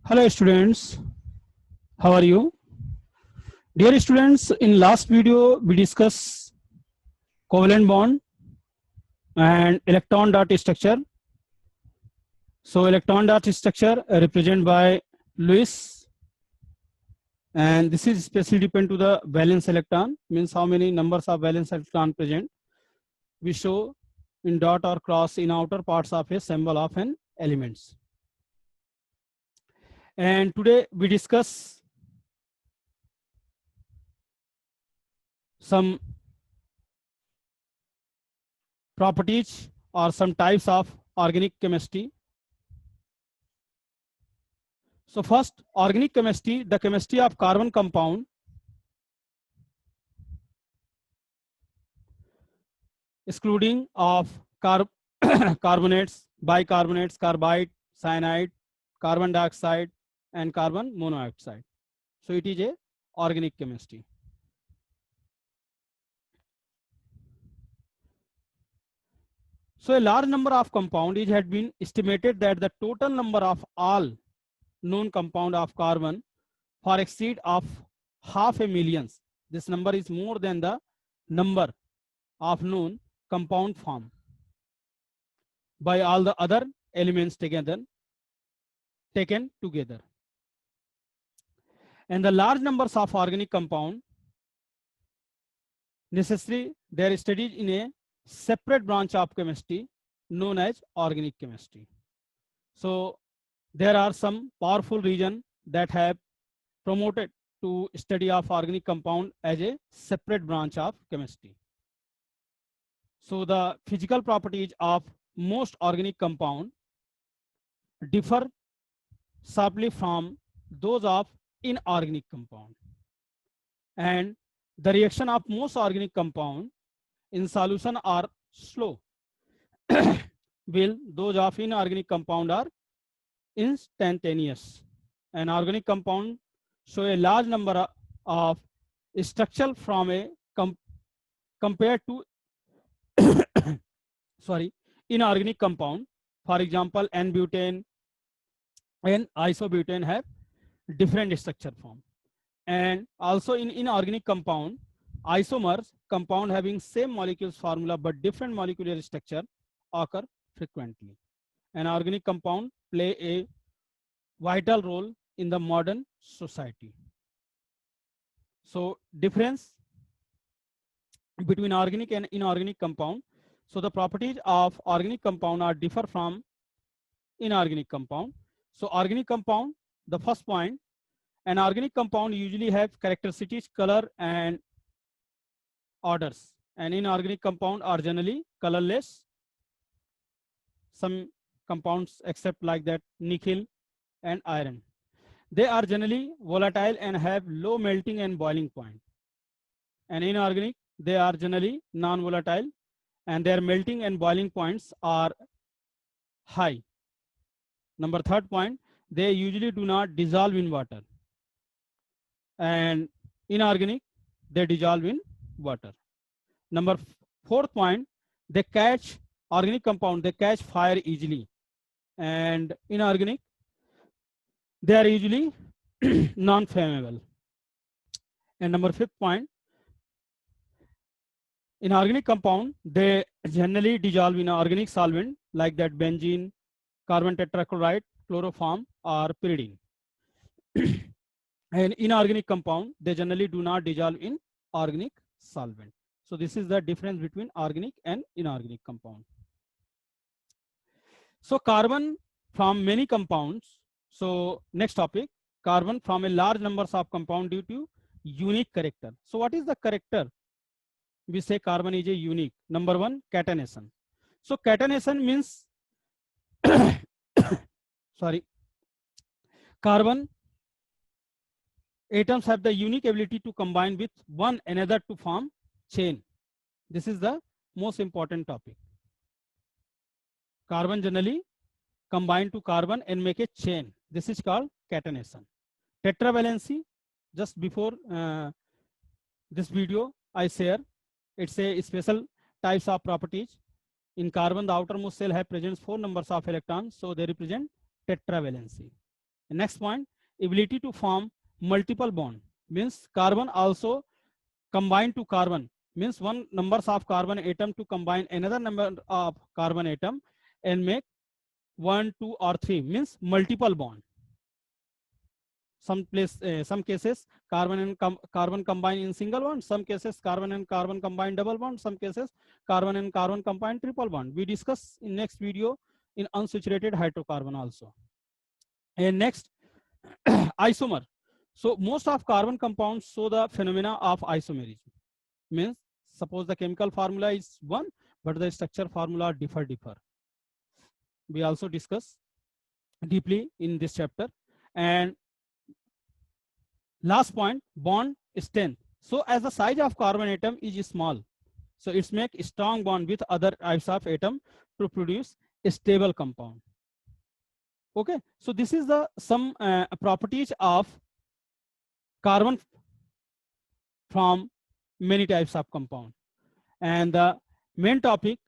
Hello students, how are you? Dear students, in last video we discussed covalent bond and electron dot structure. So electron dot structure represented by Lewis, and this is specially depend to the valence electron, means how many numbers of valence electron present. We show in dot or cross in outer parts of a symbol of an elements. And today we discuss some properties or some types of organic chemistry. So first, organic chemistry, the chemistry of carbon compound excluding of carbonates, bicarbonates, carbide, cyanide, carbon dioxide, and carbon monoxide. So it is a organic chemistry. So a large number of compound, it had been estimated that the total number of all known compound of carbon far exceed of 500,000. This number is more than the number of known compound form by all the other elements taken together. And the large numbers of organic compound necessary, they are studied in a separate branch of chemistry known as organic chemistry. So there are some powerful reasons that have promoted to study of organic compound as a separate branch of chemistry. So the physical properties of most organic compound differ sharply from those of inorganic compound, and the reaction of most organic compound in solution are slow, while those of inorganic compound are instantaneous. An organic compound show a large number of structure from a compared to inorganic compound. For example, N-butane and isobutane have different structure form. And also in inorganic compound, isomers compound having same molecules formula but different molecular structure occur frequently. An organic compound play a vital role in the modern society. So difference between organic and inorganic compound. So the properties of organic compound are differ from inorganic compound. So organic compound, the first point, an organic compound usually have characteristics, color and odors. And inorganic compound are generally colorless. Some compounds except like that nickel and iron. They are generally volatile and have low melting and boiling point. And inorganic, they are generally non-volatile and their melting and boiling points are high. Number third point, they usually do not dissolve in water. And inorganic, they dissolve in water. Number fourth point, they catch organic compound, they catch fire easily. And inorganic, they are usually non-flammable. And number fifth point, in organic compound, they generally dissolve in organic solvent like that benzene, carbon tetrachloride, chloroform, or pyridine. And inorganic compound, they generally do not dissolve in organic solvent. So this is the difference between organic and inorganic compound. So carbon from many compounds. So next topic, carbon from a large numbers of compound due to unique character. So what is the character? We say carbon is a unique. Number one, catenation. So catenation means carbon atoms have the unique ability to combine with one another to form chain. This is the most important topic. Carbon generally combine to carbon and make a chain. This is called catenation. Tetravalency, just before this video I share, it's a special types of properties. In carbon, the outermost shell have presents 4 numbers of electrons, so they represent tetravalency. Next point, ability to form multiple bond, means carbon also combine to carbon, means one numbers of carbon atom to combine another number of carbon atom and make 1, 2 or 3, means multiple bond. Some cases carbon and carbon combine in single bond, some cases carbon and carbon combine double bond, some cases carbon and carbon combine triple bond. We discuss in next video in unsaturated hydrocarbon also. And next, isomer. So most of carbon compounds show the phenomena of isomerism, means suppose the chemical formula is one but the structure formula differ. We also discuss deeply in this chapter. And last point, bond strength. So as the size of carbon atom is small, so it's make a strong bond with other types of atom to produce a stable compound. Okay, so this is the some properties of carbon from many types of compound. And the main topic,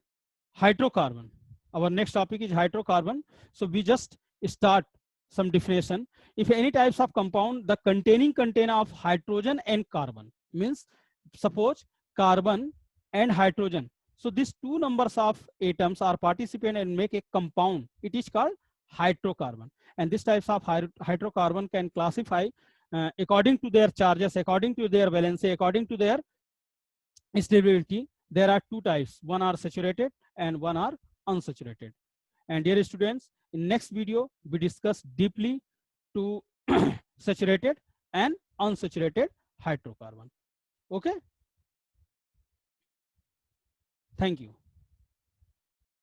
hydrocarbon. Our next topic is hydrocarbon. So we just start some definition. If any types of compound the containing contain of hydrogen and carbon, means suppose carbon and hydrogen, so these two numbers of atoms are participant and make a compound, it is called hydrocarbon. And these types of hydrocarbon can classify according to their charges, according to their valency, according to their stability. There are two types, one are saturated and one are unsaturated. And dear students, in next video we discuss deeply to saturated and unsaturated hydrocarbon. Okay, thank you.